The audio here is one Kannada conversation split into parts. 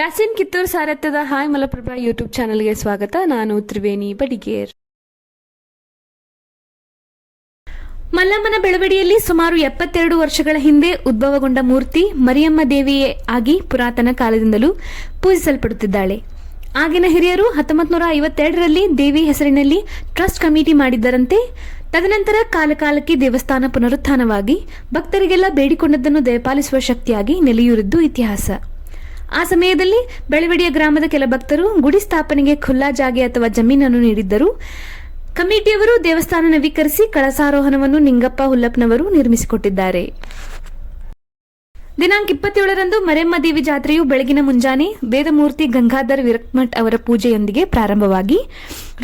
ಯಾಸಿನ್ ಕಿತ್ತೂರ್ ಸಾರಥ್ಯದ ಹಾಯ್ ಮಲಪ್ರಭಾ ಯೂಟ್ಯೂಬ್ ಚಾನೆಲ್ಗೆ ಸ್ವಾಗತ. ನಾನು ತ್ರಿವೇಣಿ ಬಡಿಗೇರ್. ಮಲ್ಲಮ್ಮನ ಬೆಳವಡಿಯಲ್ಲಿ ಸುಮಾರು 72 ವರ್ಷಗಳ ಹಿಂದೆ ಉದ್ಭವಗೊಂಡ ಮೂರ್ತಿ ಮರಿಯಮ್ಮ ದೇವಿಯೇ ಆಗಿ ಪುರಾತನ ಕಾಲದಿಂದಲೂ ಪೂಜಿಸಲ್ಪಡುತ್ತಿದ್ದಾಳೆ. ಆಗಿನ ಹಿರಿಯರು 1952ರಲ್ಲಿ ದೇವಿ ಹೆಸರಿನಲ್ಲಿ ಟ್ರಸ್ಟ್ ಕಮಿಟಿ ಮಾಡಿದ್ದರಂತೆ. ತದನಂತರ ಕಾಲಕಾಲಕ್ಕೆ ದೇವಸ್ಥಾನ ಪುನರುತ್ಥಾನವಾಗಿ ಭಕ್ತರಿಗೆಲ್ಲ ಬೇಡಿಕೊಂಡದ್ದನ್ನು ದಯಪಾಲಿಸುವ ಶಕ್ತಿಯಾಗಿ ನೆಲೆಯೂರಿದ್ದು ಇತಿಹಾಸ. ಆ ಸಮಯದಲ್ಲಿ ಬೆಳವಡಿಯ ಗ್ರಾಮದ ಕೆಲ ಭಕ್ತರು ಗುಡಿ ಸ್ಥಾಪನೆಗೆ ಖುಲ್ಲಾ ಜಾಗೆ ಅಥವಾ ಜಮೀನನ್ನು ನೀಡಿದ್ದರು. ಕಮಿಟಿಯವರು ದೇವಸ್ಥಾನ ನವೀಕರಿಸಿ ಕಳಸಾರೋಹಣವನ್ನು ನಿಂಗಪ್ಪ ಹುಲ್ಲಪ್ಪನವರು ನಿರ್ಮಿಸಿಕೊಟ್ಟಿದ್ದಾರೆ. ದಿನಾಂಕ 27ರಂದು ಮರೆಯಮ್ಮ ದೇವಿ ಜಾತ್ರೆಯು ಬೆಳಗಿನ ಮುಂಜಾನೆ ವೇದಮೂರ್ತಿ ಗಂಗಾಧರ್ ವಿರಕ್ಮಠ್ ಅವರ ಪೂಜೆಯೊಂದಿಗೆ ಪ್ರಾರಂಭವಾಗಿ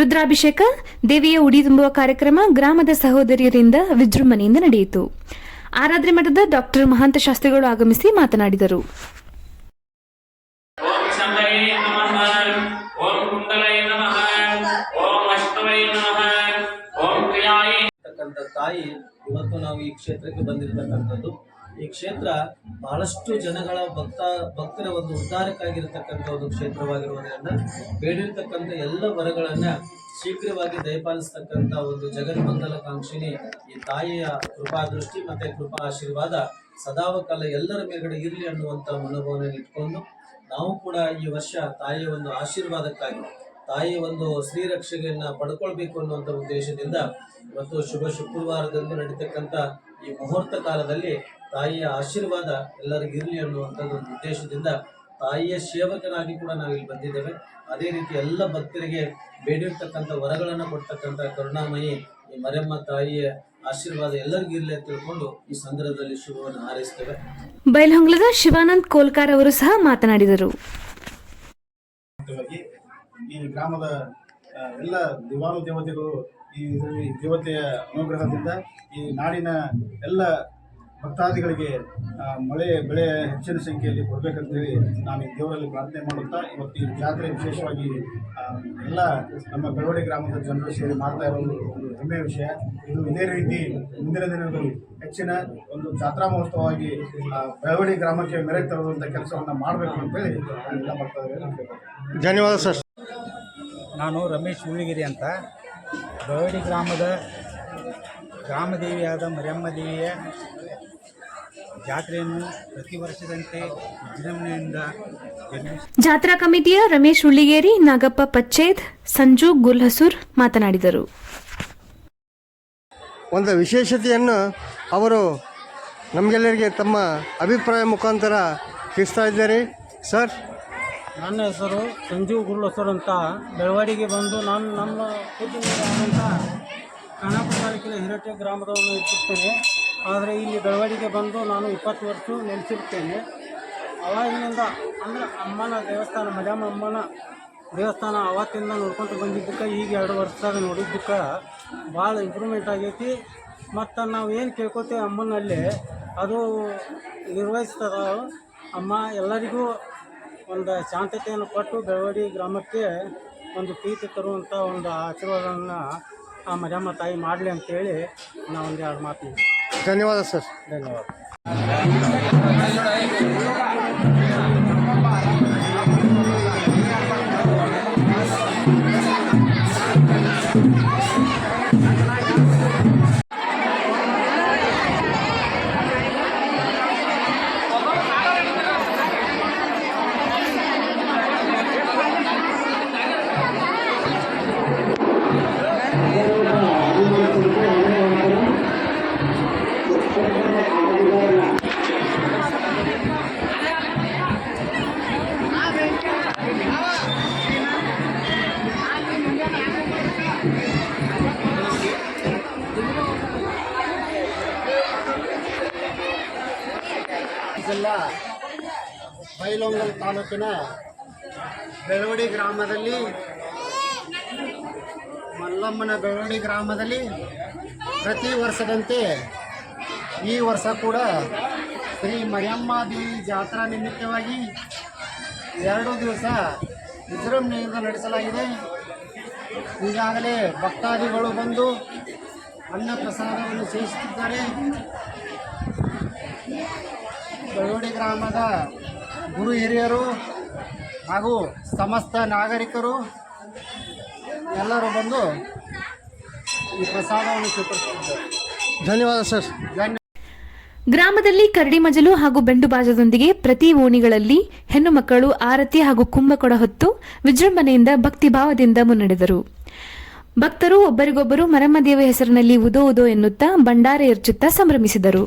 ರುದ್ರಾಭಿಷೇಕ, ದೇವಿಯ ಉಡಿ ತುಂಬುವ ಕಾರ್ಯಕ್ರಮ ಗ್ರಾಮದ ಸಹೋದರಿಯರಿಂದ ವಿಜೃಂಭಣೆಯಿಂದ ನಡೆಯಿತು. ಆರಾಧ್ರೆ ಮಠದ ಡಾಕ್ಟರ್ ಮಹಾಂತ ಶಾಸ್ತ್ರಿಗಳು ಆಗಮಿಸಿ ಮಾತನಾಡಿದರು. ತಾಯಿ ಇವತ್ತು ನಾವು ಈ ಕ್ಷೇತ್ರಕ್ಕೆ ಬಂದಿರತಕ್ಕಂಥದ್ದು. ಈ ಕ್ಷೇತ್ರ ಬಹಳಷ್ಟು ಜನಗಳ ಭಕ್ತರ ಒಂದು ಉದ್ಧಾರಕ್ಕಾಗಿರತಕ್ಕಂಥ ಒಂದು ಕ್ಷೇತ್ರವಾಗಿರುವುದರಿಂದ ಬೇಡಿರ್ತಕ್ಕಂಥ ಎಲ್ಲ ವರಗಳನ್ನ ಶೀಘ್ರವಾಗಿ ದಯಪಾಲಿಸ್ತಕ್ಕಂಥ ಒಂದು ಜಗನ್ಮಂಗಲಕಾಂಕ್ಷಿನಿ ಈ ತಾಯಿಯ ಕೃಪಾ ದೃಷ್ಟಿ ಮತ್ತೆ ಕೃಪಾ ಆಶೀರ್ವಾದ ಸದಾವಕಾಲ ಎಲ್ಲರ ಮೇಲ್ಗಡೆ ಇರಲಿ ಅನ್ನುವಂಥ ಮನೋಭಾವನೆ ಇಟ್ಕೊಂಡು ನಾವು ಕೂಡ ಈ ವರ್ಷ ತಾಯಿಯ ಒಂದು ಆಶೀರ್ವಾದಕ್ಕಾಗಿ ತಾಯಿಯ ಒಂದು ಶ್ರೀರಕ್ಷೆಯನ್ನ ಪಡ್ಕೊಳ್ಬೇಕು ಅನ್ನುವಂಥ ಉದ್ದೇಶದಿಂದ ಇವತ್ತು ಶುಭ ಶುಕ್ರವಾರದಂದು ನಡೀತಕ್ಕಂಥ ಈ ಮುಹೂರ್ತ ಕಾಲದಲ್ಲಿ ತಾಯಿಯ ಆಶೀರ್ವಾದ ಎಲ್ಲರಿಗೂ ಇರಲಿ ಅನ್ನುವಂಥದ್ದು ಒಂದು ಉದ್ದೇಶದಿಂದ ತಾಯಿಯ ಸೇವಕನಾಗಿ ಕೂಡ ನಾವಿಲ್ಲಿ ಬಂದಿದ್ದೇವೆ. ಅದೇ ರೀತಿ ಎಲ್ಲ ಭಕ್ತರಿಗೆ ಬೇಡಿರ್ತಕ್ಕಂಥ ವರಗಳನ್ನು ಕೊಡ್ತಕ್ಕಂಥ ಕರುಣಾಮಯಿ ಈ ಮರೆಯಮ್ಮ ತಾಯಿಯ ಆಶೀರ್ವಾದ ಎಲ್ಲರಿಗೂ ಇರಲಿ ಅಂತ ತಿಳ್ಕೊಂಡು ಈ ಸಂದರ್ಭದಲ್ಲಿ ಶುಭವನ್ನು ಹಾರೈಸ್ತೇವೆ. ಬೈಲಹೊಂಗಲದ ಶಿವಾನಂದ್ ಕೋಲ್ಕಾರ್ ಅವರು ಸಹ ಮಾತನಾಡಿದರು. ಈ ಗ್ರಾಮದ ಎಲ್ಲ ದೇವಾನು ದೇವತೆಗಳು ಈ ದೇವತೆಯ ಅನುಗ್ರಹದಿಂದ ಈ ನಾಡಿನ ಎಲ್ಲ ಭಕ್ತಾದಿಗಳಿಗೆ ಮಳೆ ಬೆಳೆ ಹೆಚ್ಚಿನ ಸಂಖ್ಯೆಯಲ್ಲಿ ಕೊಡಬೇಕಂತೇಳಿ ನಾನು ಈ ದೇವರಲ್ಲಿ ಪ್ರಾರ್ಥನೆ ಮಾಡುತ್ತಾ ಇವತ್ತು ಈ ಜಾತ್ರೆ ವಿಶೇಷವಾಗಿ ಎಲ್ಲ ನಮ್ಮ ಬೆಳವಡಿ ಗ್ರಾಮದ ಜನರು ಸೇರಿ ಮಾಡ್ತಾ ಇರೋದು ಒಂದು ಹೆಮ್ಮೆಯ ವಿಷಯ. ಇದು ಇದೇ ರೀತಿ ಮುಂದಿನ ದಿನಗಳು ಹೆಚ್ಚಿನ ಒಂದು ಜಾತ್ರಾ ಮಹೋತ್ಸವವಾಗಿ ಬೆಳವಡಿ ಗ್ರಾಮಕ್ಕೆ ಮೆರೆಗೆ ತರುವಂಥ ಕೆಲಸವನ್ನು ಮಾಡಬೇಕು ಅಂತೇಳಿ ನಾನು ಎಲ್ಲ ಮಾಡ್ತಾ ಇದ್ದೇನೆ. ಧನ್ಯವಾದ ಸರ್. ನಾನು ರಮೇಶ್ ಹುಳ್ಳಿಗಿರಿ ಅಂತ ಬೆಳವಡಿ ಗ್ರಾಮದ ಗ್ರಾಮದೇವಿಯಾದ ಮರಿಯಮ್ಮ ದೇವಿಯ ಜಾತ್ರೆಯನ್ನು ಪ್ರತಿ ವರ್ಷದಂತೆ ವಿಜೃಂಭಣೆಯಿಂದ ಜಾತ್ರಾ ಕಮಿಟಿಯ ರಮೇಶ್ ಹುಳ್ಳಿಗೇರಿ, ನಾಗಪ್ಪ ಪಚ್ಚೇದ್, ಸಂಜು ಗುಲ್ಹಸೂರ್ ಮಾತನಾಡಿದರು. ಒಂದು ವಿಶೇಷತೆಯನ್ನು ಅವರು ನಮಗೆಲ್ಲರಿಗೆ ತಮ್ಮ ಅಭಿಪ್ರಾಯ ಮುಖಾಂತರ ತಿಳಿಸ್ತಾ ಇದ್ದಾರೆ. ಸರ್, ನನ್ನ ಹೆಸರು ಸಂಜೀವ್ ಗುರುಳಸೂರ್ ಅಂತ. ಬೆಳವಾಡಿಗೆ ಬಂದು ನಾನು ನಮ್ಮ ಆದಂಥ ಖಾನಾಪುರ ತಾಲೂಕಿನ ಹಿರಟ್ಟೆ ಗ್ರಾಮದವನ್ನು ಇಟ್ಟಿರ್ತೇನೆ. ಆದರೆ ಇಲ್ಲಿ ಬೆಳವಾಡಿಗೆ ಬಂದು ನಾನು 20 ವರ್ಷ ನೆಲೆಸಿರ್ತೇನೆ. ಅವಾಗಿನಿಂದ ಅಂದರೆ ಅಮ್ಮನ ದೇವಸ್ಥಾನ, ಮರಿಯಮ್ಮ ಅಮ್ಮನ ದೇವಸ್ಥಾನ ಅವತ್ತಿಂದ ನೋಡ್ಕೊಂಡು ಬಂದಿದ್ದಕ್ಕೆ ಈಗ 2 ವರ್ಷದಾಗ ನೋಡಿದ್ದಕ್ಕೆ ಭಾಳ ಇಂಪ್ರೂವ್ಮೆಂಟ್ ಆಗೈತಿ. ಮತ್ತು ನಾವು ಏನು ಕೇಳ್ಕೊತೇವೆ ಅಮ್ಮನಲ್ಲಿ ಅದು ನಿರ್ವಹಿಸ್ತದ. ಅಮ್ಮ ಎಲ್ಲರಿಗೂ ಒಂದು ಶಾಂತತೆಯನ್ನು ಕೊಟ್ಟು ಬೆಳವಡಿ ಗ್ರಾಮಕ್ಕೆ ಒಂದು ಪ್ರೀತಿ ತರುವಂಥ ಒಂದು ಆಶೀರ್ವಾದವನ್ನು ಆ ಮರಿಯಮ್ಮ ತಾಯಿ ಮಾಡಲಿ ಅಂತೇಳಿ ನಾವು ಒಂದು 2 ಮಾತು. ಧನ್ಯವಾದ ಸರ್. ಧನ್ಯವಾದ. ಜಿಲ್ಲಾ ಬೈಲಹೊಂಗಲ ತಾಲೂಕಿನ ಬೆಳವಡಿ ಗ್ರಾಮದಲ್ಲಿ ಮಲ್ಲಮ್ಮನ ಬೆಳವಡಿ ಗ್ರಾಮದಲ್ಲಿ ಪ್ರತಿ ವರ್ಷದಂತೆ ಈ ವರ್ಷ ಕೂಡ ಶ್ರೀ ಮರಿಯಮ್ಮ ದೇವಿ ಜಾತ್ರಾ ನಿಮಿತ್ತವಾಗಿ 2 ದಿವಸ ವಿಜೃಂಭಣೆಯಿಂದ ನಡೆಸಲಾಗಿದೆ. ಈಗಾಗಲೇ ಭಕ್ತಾದಿಗಳು ಬಂದು ಅನ್ನ ಪ್ರಸಾದವನ್ನು ಸೇವಿಸುತ್ತಿದ್ದಾರೆ. ಬೆಳವಡಿ ಗ್ರಾಮದ ಗುರು ಹಿರಿಯರು ಹಾಗೂ ಸಮಸ್ತ ನಾಗರಿಕರು ಎಲ್ಲರೂ ಬಂದು ಈ ಪ್ರಸಾದವನ್ನು ಸ್ವೀಕರಿಸುತ್ತಿದ್ದಾರೆ. ಧನ್ಯವಾದ ಸರ್. ಗ್ರಾಮದಲ್ಲಿ ಕರಡಿ ಮಜಲು ಹಾಗೂ ಬೆಂಡು ಬಾಜದೊಂದಿಗೆ ಪ್ರತಿ ಓಣಿಗಳಲ್ಲಿ ಹೆಣ್ಣು ಮಕ್ಕಳು ಆರತಿ ಹಾಗೂ ಕುಂಭಕೊಡ ಹೊತ್ತು ವಿಜೃಂಭಣೆಯಿಂದ ಭಕ್ತಿಭಾವದಿಂದ ಮುನ್ನಡೆದರು. ಭಕ್ತರು ಒಬ್ಬರಿಗೊಬ್ಬರು ಮರಮ್ಮ ದೇವಿ ಹೆಸರಿನಲ್ಲಿ ಉದೋ ಉದೋ ಎನ್ನುತ್ತಾ ಭಂಡಾರ ಎರಚುತ್ತಾ ಸಂಭ್ರಮಿಸಿದರು.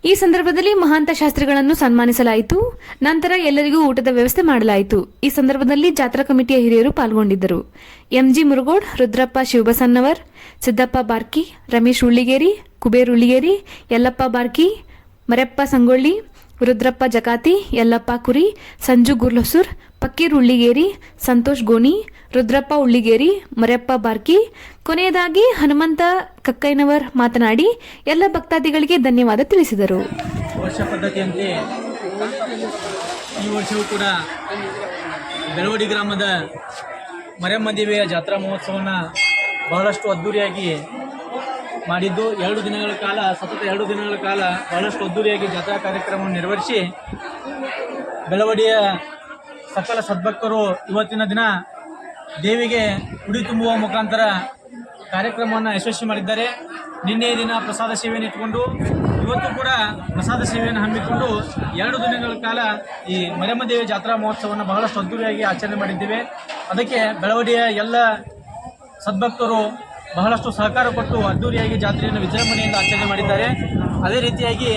ಈ ಸಂದರ್ಭದಲ್ಲಿ ಮಹಾಂತ ಶಾಸ್ತ್ರಿಗಳನ್ನು ಸನ್ಮಾನಿಸಲಾಯಿತು. ನಂತರ ಎಲ್ಲರಿಗೂ ಊಟದ ವ್ಯವಸ್ಥೆ ಮಾಡಲಾಯಿತು. ಈ ಸಂದರ್ಭದಲ್ಲಿ ಜಾತ್ರಾ ಕಮಿಟಿಯ ಹಿರಿಯರು ಪಾಲ್ಗೊಂಡಿದ್ದರು. ಎಂಜಿ ಮುರುಗೋಡ್, ರುದ್ರಪ್ಪ ಶಿವಬಸನ್ನವರ್, ಸಿದ್ದಪ್ಪ ಬಾರ್ಕಿ, ರಮೇಶ್ ಉಳ್ಳಿಗೇರಿ, ಕುಬೇರ್ ಉಳ್ಳಿಗೇರಿ, ಯಲ್ಲಪ್ಪ ಬಾರ್ಕಿ, ಮರೆಪ್ಪ ಸಂಗೊಳ್ಳಿ, ರುದ್ರಪ್ಪ ಜಕಾತಿ, ಯಲ್ಲಪ್ಪ ಕುರಿ, ಸಂಜು ಗುರ್ಲಸೂರ್, ಪಕ್ಕೀರ್ ಉಳ್ಳಿಗೇರಿ, ಸಂತೋಷ್ ಗೋನಿ, ರುದ್ರಪ್ಪ ಉಳ್ಳಿಗೇರಿ, ಮರೆಪ್ಪ ಬಾರ್ಕಿ, ಕೊನೆಯದಾಗಿ ಹನುಮಂತ ಕಕ್ಕಯ್ಯನವರ್ ಮಾತನಾಡಿ ಎಲ್ಲ ಭಕ್ತಾದಿಗಳಿಗೆ ಧನ್ಯವಾದ ತಿಳಿಸಿದರು. ವರ್ಷ ಪದ್ಧತಿಯಂತೆ ಈ ವರ್ಷವೂ ಕೂಡ ಬೆಳವಡಿ ಗ್ರಾಮದ ಮರಮ್ಮ ದೇವಿಯ ಜಾತ್ರಾ ಮಹೋತ್ಸವವನ್ನು ಬಹಳಷ್ಟು ಅದ್ದೂರಿಯಾಗಿ ಮಾಡಿದ್ದು, ಸತತ 2 ದಿನಗಳ ಕಾಲ ಬಹಳಷ್ಟು ಅದ್ದೂರಿಯಾಗಿ ಜಾತ್ರಾ ಕಾರ್ಯಕ್ರಮವನ್ನು ನಿರ್ವಹಿಸಿ ಬೆಳವಡಿಯ ಸಕಲ ಸದ್ಭಕ್ತರು ಇವತ್ತಿನ ದಿನ ದೇವಿಗೆ ಉಡಿ ತುಂಬುವ ಮುಖಾಂತರ ಕಾರ್ಯಕ್ರಮವನ್ನು ಯಶಸ್ವಿ ಮಾಡಿದ್ದಾರೆ. ನಿನ್ನೆಯ ದಿನ ಪ್ರಸಾದ ಸೇವೆಯನ್ನು ಇಟ್ಟುಕೊಂಡು ಇವತ್ತು ಕೂಡ ಪ್ರಸಾದ ಸೇವೆಯನ್ನು ಹಮ್ಮಿಕೊಂಡು 2 ದಿನಗಳ ಕಾಲ ಈ ಮರಮ್ಮ ದೇವಿ ಜಾತ್ರಾ ಮಹೋತ್ಸವವನ್ನು ಬಹಳಷ್ಟು ಅದ್ದೂರಿಯಾಗಿ ಆಚರಣೆ ಮಾಡಿದ್ದೇವೆ. ಅದಕ್ಕೆ ಬೆಳವಡಿಯ ಎಲ್ಲ ಸದ್ಭಕ್ತರು ಬಹಳಷ್ಟು ಸಹಕಾರ ಕೊಟ್ಟು ಅದ್ದೂರಿಯಾಗಿ ಜಾತ್ರೆಯನ್ನು ವಿಜೃಂಭಣೆಯಿಂದ ಆಚರಣೆ ಮಾಡಿದ್ದಾರೆ. ಅದೇ ರೀತಿಯಾಗಿ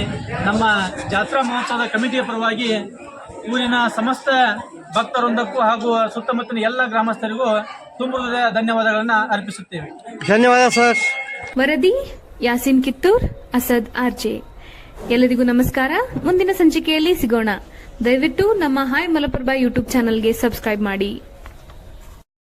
ನಮ್ಮ ಜಾತ್ರಾ ಮಹೋತ್ಸವದ ಕಮಿಟಿಯ ಪರವಾಗಿ ಊರಿನ ಸಮಸ್ತ ಭಕ್ತರೊಂದಕ್ಕೂ ಹಾಗೂ ಸುತ್ತಮುತ್ತಲಿನ ಎಲ್ಲ ಗ್ರಾಮಸ್ಥರಿಗೂ ತುಂಬ ಧನ್ಯವಾದಗಳನ್ನು ಅರ್ಪಿಸುತ್ತೇವೆ. ಧನ್ಯವಾದ ಸರ್. ವರದಿ ಯಾಸಿನ್ ಕಿತ್ತೂರ್, ಅಸದ್ ಆರ್ಜೆ. ಎಲ್ಲರಿಗೂ ನಮಸ್ಕಾರ. ಮುಂದಿನ ಸಂಚಿಕೆಯಲ್ಲಿ ಸಿಗೋಣ. ದಯವಿಟ್ಟು ನಮ್ಮ ಹಾಯ್ ಮಲಪ್ರಭಾ ಯೂಟ್ಯೂಬ್ ಚಾನಲ್ಗೆ ಸಬ್ಸ್ಕ್ರೈಬ್ ಮಾಡಿ.